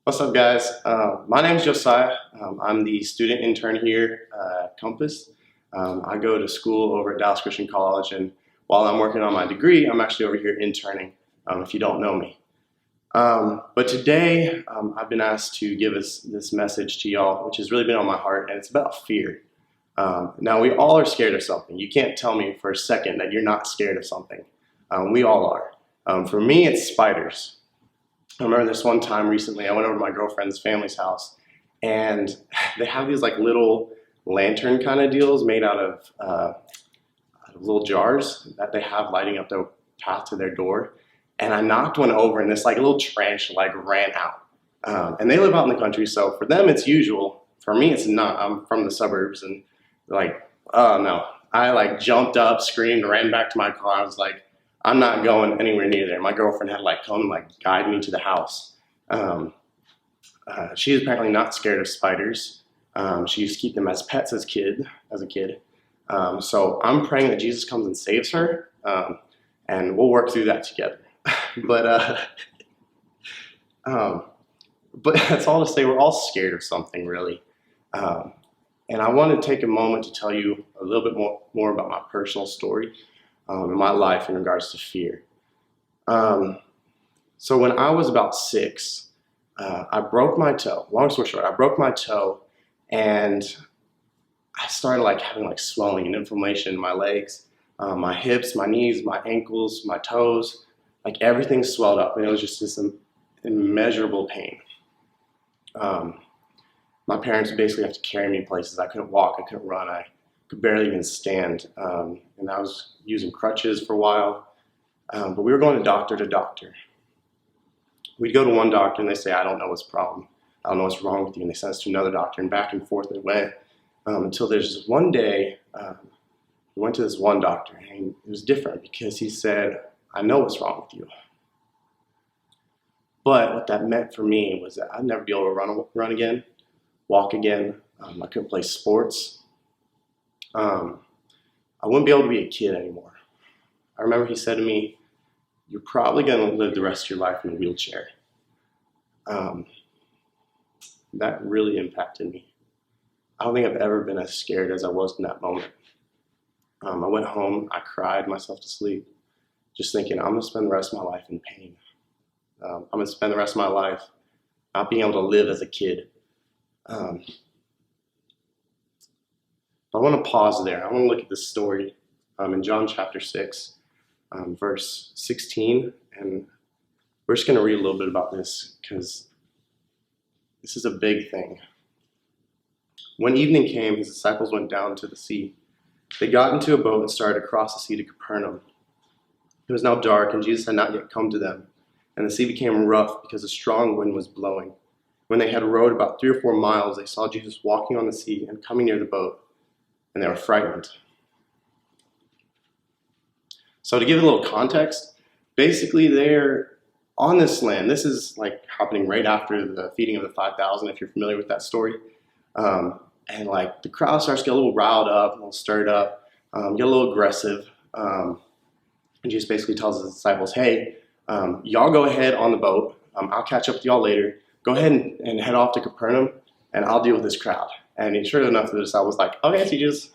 What's up, guys? My name is Josiah. I'm the student intern here at Compass. I go to school over at Dallas Christian College, and while I'm working on my degree, I'm actually over here interning, if you don't know me. But today, I've been asked to give us this message to y'all, which has really been on my heart, and it's about fear. Now, we all are scared of something. You can't tell me for a second that you're not scared of something. We all are. For me, it's spiders. I remember this one time recently, I went over to my girlfriend's family's house, and they have these like little lantern kind of deals made out of little jars that they have lighting up the path to their door. And I knocked one over, and this like little tarantula like ran out. And they live out in the country, so for them it's usual. For me, it's not. I'm from the suburbs, and like, oh no. I like jumped up, screamed, ran back to my car. I was like, I'm not going anywhere near there. My girlfriend had to like come and like guide me to the house. She is apparently not scared of spiders. She used to keep them as pets as a kid. So I'm praying that Jesus comes and saves her, and we'll work through that together. but that's all to say we're all scared of something, really. And I want to take a moment to tell you a little bit more about my personal story. In my life in regards to fear. So when I was about 6, I broke my toe. Long story short, I broke my toe, and I started like having like swelling and inflammation in my legs, my hips, my knees, my ankles, my toes, like everything swelled up, and it was just this immeasurable pain. My parents would basically have to carry me places. I couldn't walk, I couldn't run, I could barely even stand, and I was using crutches for a while, but we were going to doctor. We'd go to one doctor and they say, I don't know what's the problem, I don't know what's wrong with you, and they sent us to another doctor, and back and forth it went, until there's this one day, we went to this one doctor, and it was different because he said, I know what's wrong with you. But what that meant for me was that I'd never be able to run again, walk again, I couldn't play sports. I wouldn't be able to be a kid anymore. I remember he said to me, you're probably going to live the rest of your life in a wheelchair. That really impacted me. I don't think I've ever been as scared as I was in that moment. I went home, I cried myself to sleep, just thinking, I'm going to spend the rest of my life in pain. I'm going to spend the rest of my life not being able to live as a kid. I want to pause there. I want to look at this story in John chapter 6, verse 16, and we're just going to read a little bit about this because this is a big thing. When evening came, his disciples went down to the sea. They got into a boat and started across the sea to Capernaum. It was now dark, and Jesus had not yet come to them, and the sea became rough because a strong wind was blowing. When they had rowed about 3 or 4 miles, they saw Jesus walking on the sea and coming near the boat, and they were frightened. So to give it a little context, basically they're on this land. This is like happening right after the feeding of the 5,000, if you're familiar with that story. And like the crowd starts to get a little riled up, a little stirred up, get a little aggressive. And Jesus basically tells his disciples, hey, y'all go ahead on the boat. I'll catch up with y'all later. Go ahead and head off to Capernaum, and I'll deal with this crowd. And sure enough, the disciples was like, okay, Jesus,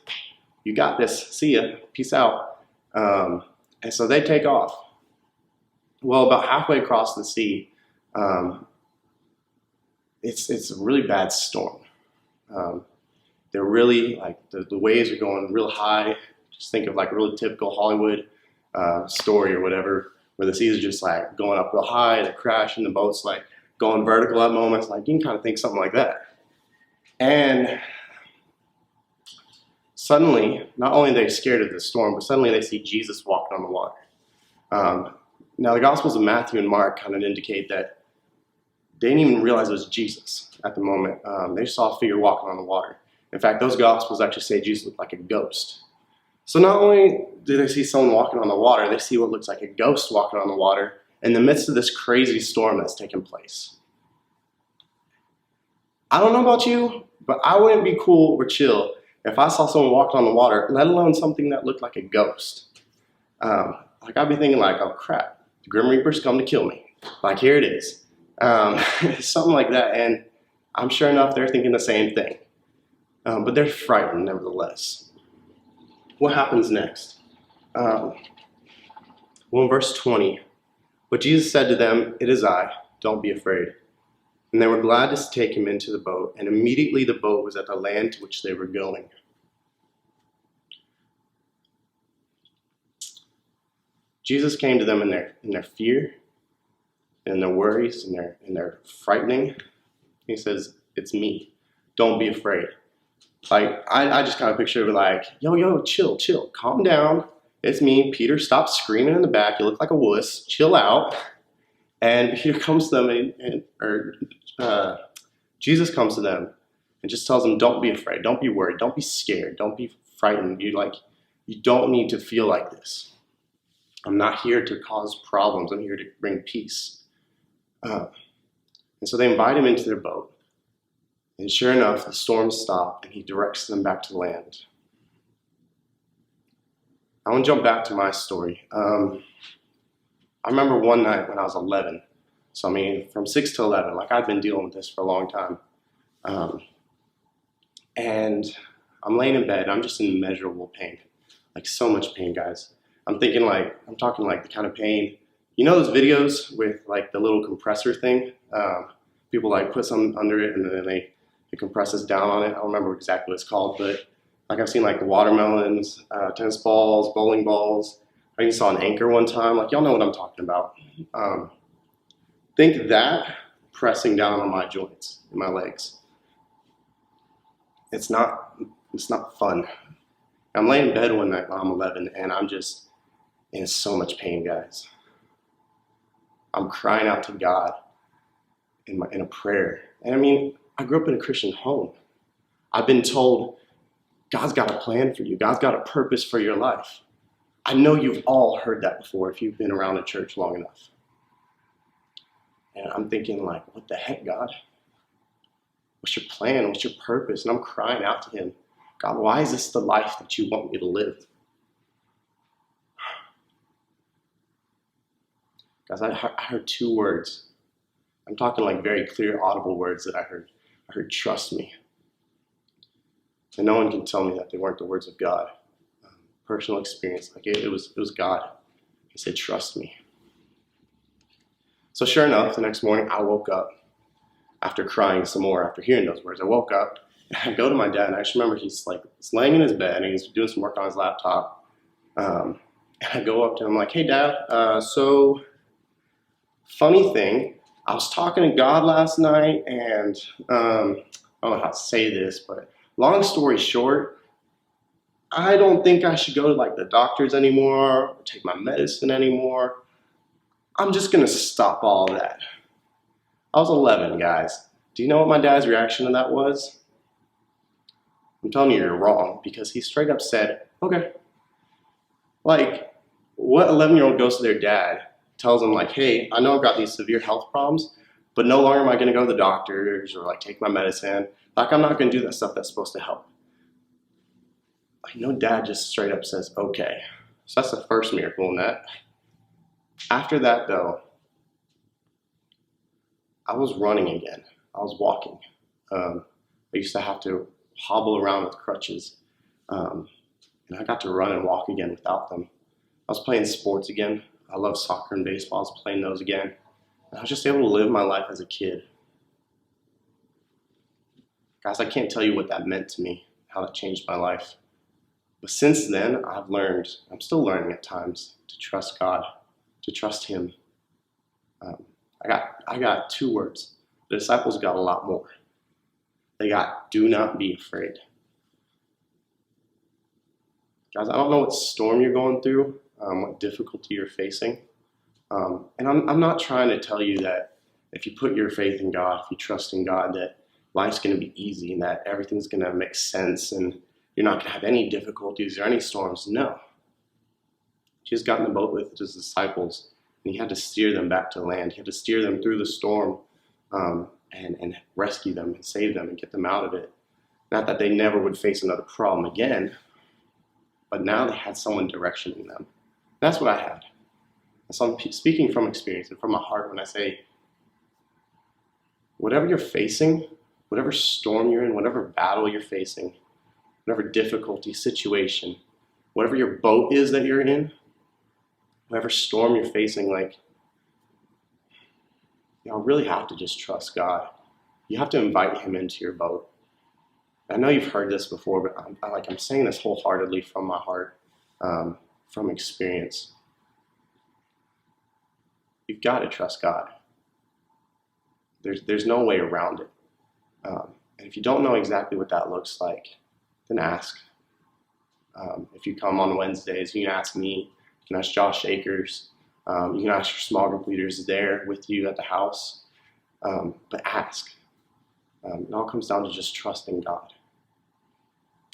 you got this. See ya. Peace out. And so they take off. Well, about halfway across the sea, it's a really bad storm. They're really like the waves are going real high. Just think of like a really typical Hollywood story or whatever, where the seas are just like going up real high, they're crashing, the boat's like going vertical at moments. Like you can kind of think something like that. And suddenly, not only are they scared of the storm, but suddenly they see Jesus walking on the water. Now, the Gospels of Matthew and Mark kind of indicate that they didn't even realize it was Jesus at the moment. They saw a figure walking on the water. In fact, those Gospels actually say Jesus looked like a ghost. So not only do they see someone walking on the water, they see what looks like a ghost walking on the water in the midst of this crazy storm that's taking place. I don't know about you, but I wouldn't be cool or chill if I saw someone walking on the water, let alone something that looked like a ghost. Like I'd be thinking like, oh crap, the Grim Reaper's come to kill me. Like here it is. Something like that. And I'm sure enough, they're thinking the same thing. But they're frightened nevertheless. What happens next? Well, in verse 20, but Jesus said to them, "It is I, don't be afraid." And they were glad to take him into the boat, and immediately the boat was at the land to which they were going. Jesus came to them in their fear, in their worries, in their frightening. He says, "It's me. Don't be afraid." Like, I just kind of picture it like, yo, chill, calm down. It's me, Peter. Stop screaming in the back. You look like a wuss. Chill out. And Peter comes to them, Jesus comes to them and just tells them, "Don't be afraid. Don't be worried. Don't be scared. Don't be frightened. You don't need to feel like this. I'm not here to cause problems. I'm here to bring peace." And so they invite him into their boat. And sure enough, the storms stop and he directs them back to land. I want to jump back to my story. I remember one night when I was 11. So, I mean, from 6 to 11, like I'd been dealing with this for a long time. And I'm laying in bed and I'm just in immeasurable pain. Like so much pain, guys. I'm talking like the kind of pain, you know those videos with like the little compressor thing? People like put something under it and then it compresses down on it. I don't remember exactly what it's called, but like I've seen like the watermelons, tennis balls, bowling balls. I even saw an anchor one time. Like y'all know what I'm talking about. Think that pressing down on my joints and my legs. It's not fun. I'm laying in bed one night when I'm 11 and I'm just in so much pain, guys. I'm crying out to God in a prayer. And I mean, I grew up in a Christian home. I've been told God's got a plan for you. God's got a purpose for your life. I know you've all heard that before if you've been around a church long enough. And I'm thinking like, what the heck, God? What's your plan? What's your purpose? And I'm crying out to him, God, why is this the life that you want me to live? Guys, I heard 2 words. I'm talking like very clear, audible words that I heard. I heard, "Trust me." And no one can tell me that they weren't the words of God. Personal experience, like it was God. He said, "Trust me." So sure enough, the next morning I woke up after crying some more, after hearing those words. I woke up and I go to my dad and I just remember he's laying in his bed and he's doing some work on his laptop. And I go up to him like, "Hey Dad, so funny thing, I was talking to God last night and I don't know how to say this, but long story short, I don't think I should go to like the doctors anymore or take my medicine anymore. I'm just gonna stop all that." I was 11, guys. Do you know what my dad's reaction to that was? I'm telling you, you're wrong, because he straight up said, "Okay." Like, what 11-year-old goes to their dad, tells them like, "Hey, I know I've got these severe health problems, but no longer am I gonna go to the doctors or like take my medicine. Like, I'm not gonna do that stuff that's supposed to help." Like, no dad just straight up says, "Okay." So that's the first miracle in that. After that, though, I was running again. I was walking. I used to have to hobble around with crutches. And I got to run and walk again without them. I was playing sports again. I love soccer and baseball. I was playing those again. And I was just able to live my life as a kid. Guys, I can't tell you what that meant to me, how that changed my life. But since then, I've learned, I'm still learning at times, to trust God, to trust him. I got 2 words. The disciples got a lot more. They got, "Do not be afraid." Guys, I don't know what storm you're going through, what difficulty you're facing. And I'm not trying to tell you that if you put your faith in God, if you trust in God, that life's going to be easy and that everything's going to make sense and you're not going to have any difficulties or any storms. No. Jesus got in the boat with his disciples and he had to steer them back to land. He had to steer them through the storm and rescue them and save them and get them out of it. Not that they never would face another problem again, but now they had someone directioning them. That's what I had. And so I'm speaking from experience and from my heart when I say, whatever you're facing, whatever storm you're in, whatever battle you're facing, whatever difficulty, situation, whatever your boat is that you're in, whatever storm you're facing, like, you really have to just trust God. You have to invite him into your boat. I know you've heard this before, but I'm saying this wholeheartedly from my heart, from experience. You've got to trust God. There's no way around it. And if you don't know exactly what that looks like, then ask. If you come on Wednesdays, you can ask me. You can ask Josh Akers. You can ask your small group leaders there with you at the house. But ask. It all comes down to just trusting God.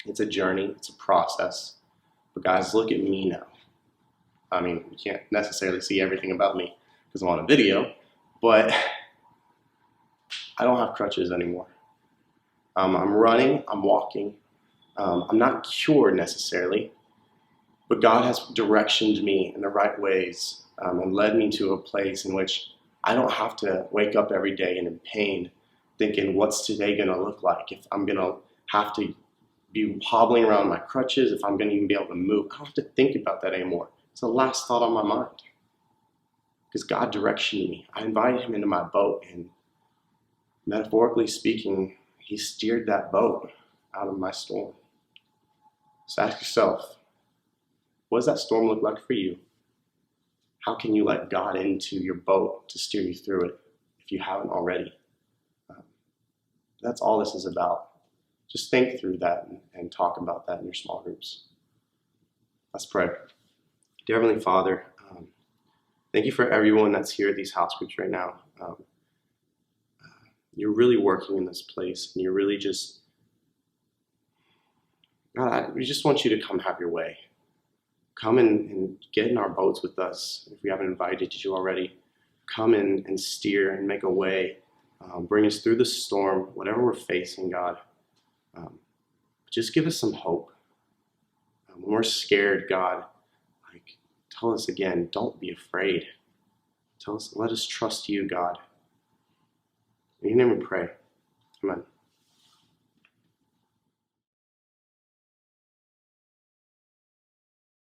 It's a journey. It's a process. But guys, look at me now. I mean, you can't necessarily see everything about me because I'm on a video, but I don't have crutches anymore. I'm running. I'm walking. I'm not cured necessarily, but God has directioned me in the right ways and led me to a place in which I don't have to wake up every day and in pain thinking, what's today going to look like? If I'm going to have to be hobbling around my crutches, if I'm going to even be able to move, I don't have to think about that anymore. It's the last thought on my mind because God directioned me. I invited him into my boat, and metaphorically speaking, he steered that boat out of my storm. So ask yourself, what does that storm look like for you? How can you let God into your boat to steer you through it if you haven't already? That's all this is about. Just think through that and talk about that in your small groups. Let's pray. Dear Heavenly Father, thank you for everyone that's here at these house groups right now. You're really working in this place, and you're really just, God, we just want you to come have your way. Come and get in our boats with us if we haven't invited you already. Come in and steer and make a way. Bring us through the storm, whatever we're facing, God. Just give us some hope. When we're scared, God, tell us again, don't be afraid. Let us trust you, God. In your name we pray. Amen.